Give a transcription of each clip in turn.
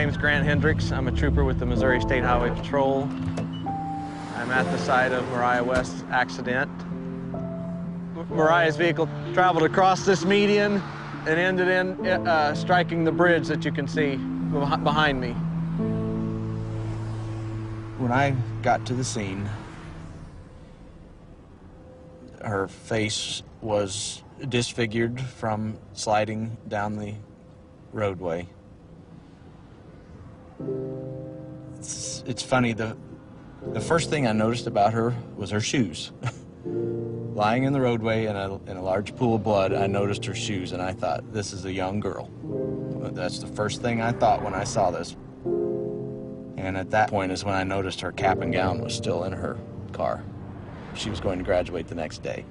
name's Grant Hendricks. I'm a trooper with the Missouri State Highway Patrol. I'm at the site of Mariah West's accident. Mariah's vehicle traveled across this median and ended in striking the bridge that you can see behind me. When I got to the scene, her face was disfigured from sliding down the roadway. It's funny, the first thing I noticed about her was her shoes. Lying in the roadway in a large pool of blood, I noticed her shoes, and I thought, this is a young girl. That's the first thing I thought when I saw this. And at that point is when I noticed her cap and gown was still in her car. She was going to graduate the next day.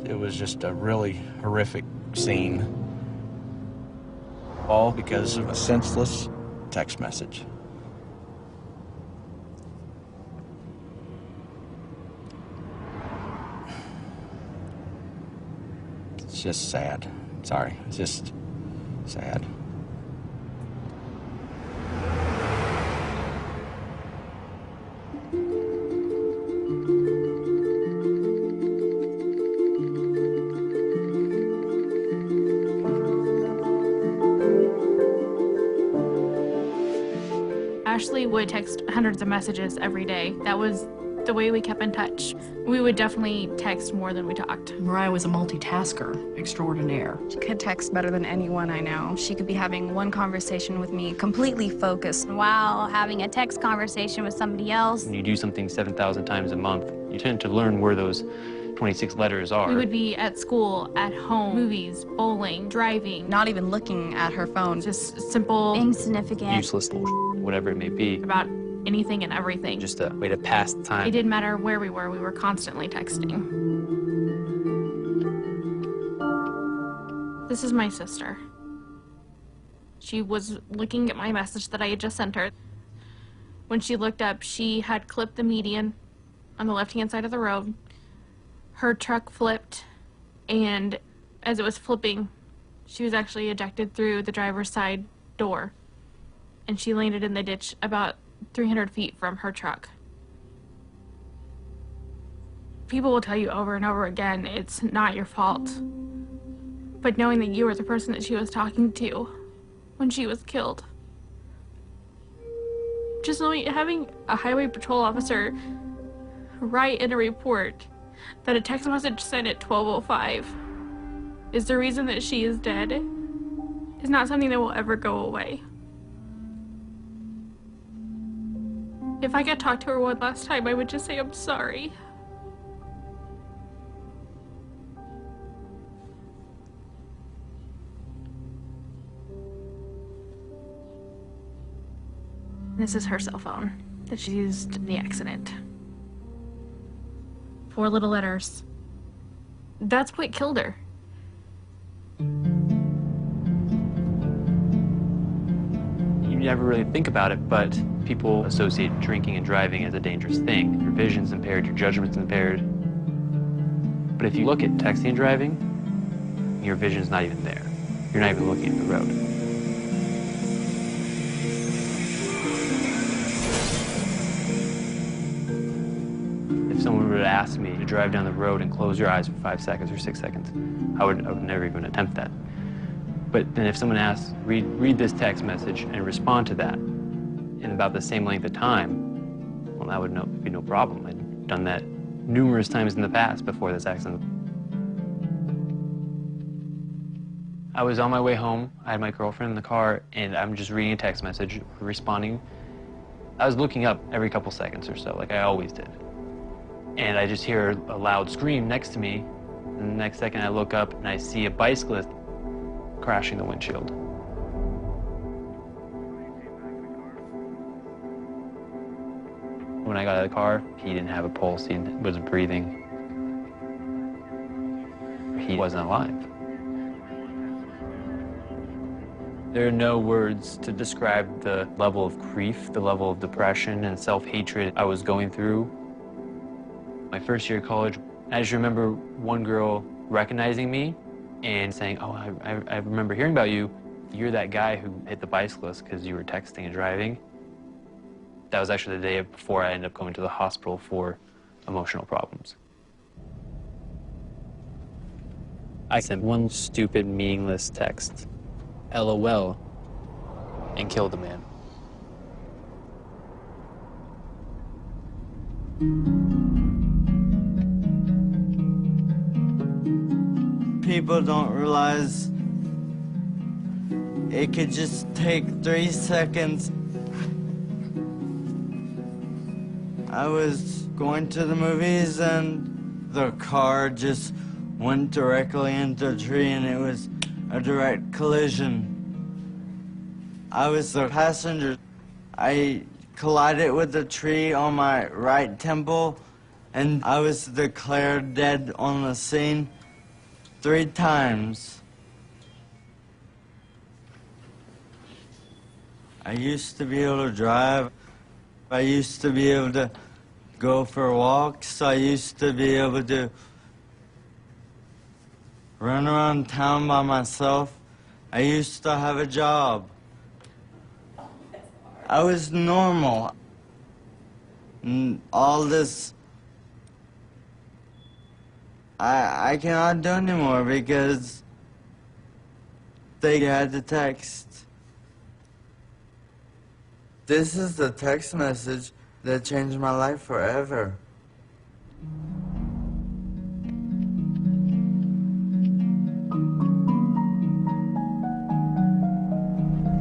It was just a really horrific scene, all because of a senseless text message. It's just sad. Sorry, it's just sad. Ashley would text hundreds of messages every day. That was the way we kept in touch. We would definitely text more than we talked. Mariah was a multitasker extraordinaire. She could text better than anyone I know. She could be having one conversation with me, completely focused, while having a text conversation with somebody else. When you do something 7,000 times a month, you tend to learn where those 26 letters are. We would be at school, at home, movies, bowling, driving. not even looking at her phone. Just simple, Insignificant. Useless bullshit, whatever it may be. about anything and everything. Just a way to pass the time. It didn't matter where we were constantly texting. This is my sister. She was looking at my message that I had just sent her. When she looked up, she had clipped the median on the left-hand side of the road. Her truck flipped, and as it was flipping, she was actually ejected through the driver's side door, and she landed in the ditch about 300 feet from her truck. People will tell you over and over again, it's not your fault. But knowing that you were the person that she was talking to when she was killed. Just knowing, having a highway patrol officer write in a report that a text message sent at 12:05 is the reason that she is dead is not something that will ever go away. If I could talk to her one last time, I would just say, I'm sorry. This is her cell phone that she used in the accident. 4 little letters. That's what killed her. You never really think about it, but people associate drinking and driving as a dangerous thing. Your vision's impaired, your judgment's impaired. But if you look at texting and driving, your vision's not even there. You're not even looking at the road. If someone were to ask me to drive down the road and close your eyes for 5 seconds or 6 seconds, I would never even attempt that. But then if someone asks, read this text message and respond to that in about the same length of time, well, that would be no problem. I'd done that numerous times in the past before this accident. I was on my way home. I had my girlfriend in the car, and I'm just reading a text message, responding. I was looking up every couple seconds or so, like I always did. And I just hear a loud scream next to me, and the next second I look up and I see a bicyclist crashing the windshield. When I got out of the car, he didn't have a pulse, he wasn't breathing. He wasn't alive. There are no words to describe the level of grief, the level of depression and self-hatred I was going through. My first year of college, I just remember one girl recognizing me and saying, oh, I remember hearing about you You're that guy who hit the bicyclist because you were texting and driving. That was actually the day before I ended up going to the hospital for emotional problems. I sent one stupid, meaningless text, LOL, and killed a man. People don't realize it could just take 3 seconds. I was going to the movies and the car just went directly into a tree and it was a direct collision. I was the passenger. I collided with the tree on my right temple and I was declared dead on the scene 3 times. I used to be able to drive. I used to be able to go for walks. I used to be able to run around town by myself. I used to have a job. I was normal. And all this, I cannot do anymore because they had the text. This is the text message that changed my life forever.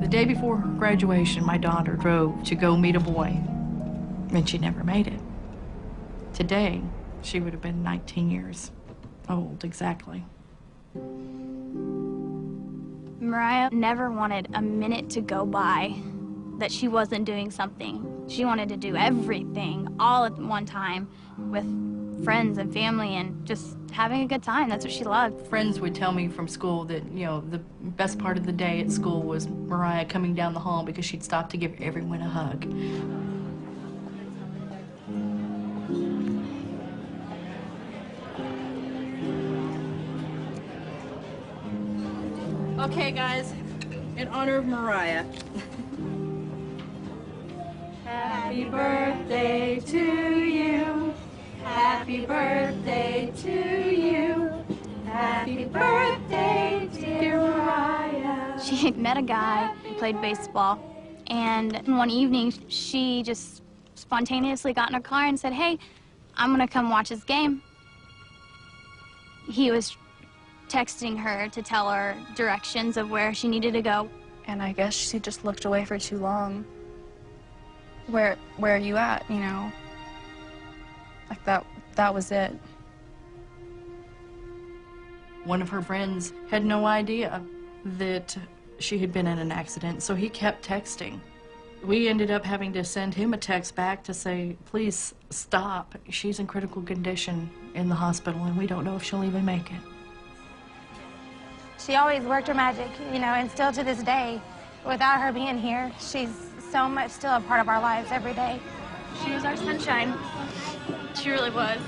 The day before her graduation, my daughter drove to go meet a boy, and she never made it. Today, she would have been 19 years old, exactly. Mariah never wanted a minute to go by that she wasn't doing something. She wanted to do everything all at one time with friends and family and just having a good time. That's what she loved. Friends would tell me from school that, you know, the best part of the day at school was Mariah coming down the hall because she'd stop to give everyone a hug. Okay, guys, in honor of Mariah. Happy birthday to you. Happy birthday to you. Happy birthday, dear Mariah. She had met a guy who played baseball, and one evening she just spontaneously got in her car and said, "Hey, I'm gonna come watch his game." He was texting her to tell her directions of where she needed to go. And I guess she just looked away for too long. Where are you at, you know? Like that was it. One of her friends had no idea that she had been in an accident, so he kept texting. We ended up having to send him a text back to say, please stop. She's in critical condition in the hospital, and we don't know if she'll even make it. She always worked her magic, you know, and still to this day, without her being here, she's so much still a part of our lives every day. She was our sunshine. She really was.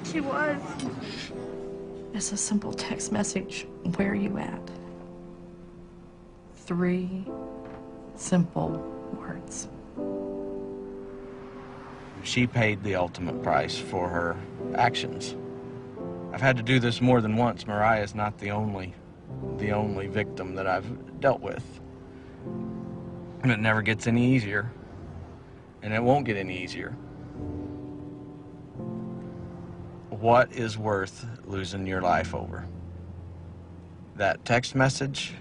She was. It's a simple text message. Where are you at? 3 simple words. She paid the ultimate price for her actions. I've had to do this more than once. Mariah is not the only victim that I've dealt with. And it never gets any easier. And it won't get any easier. What is worth losing your life over? That text message?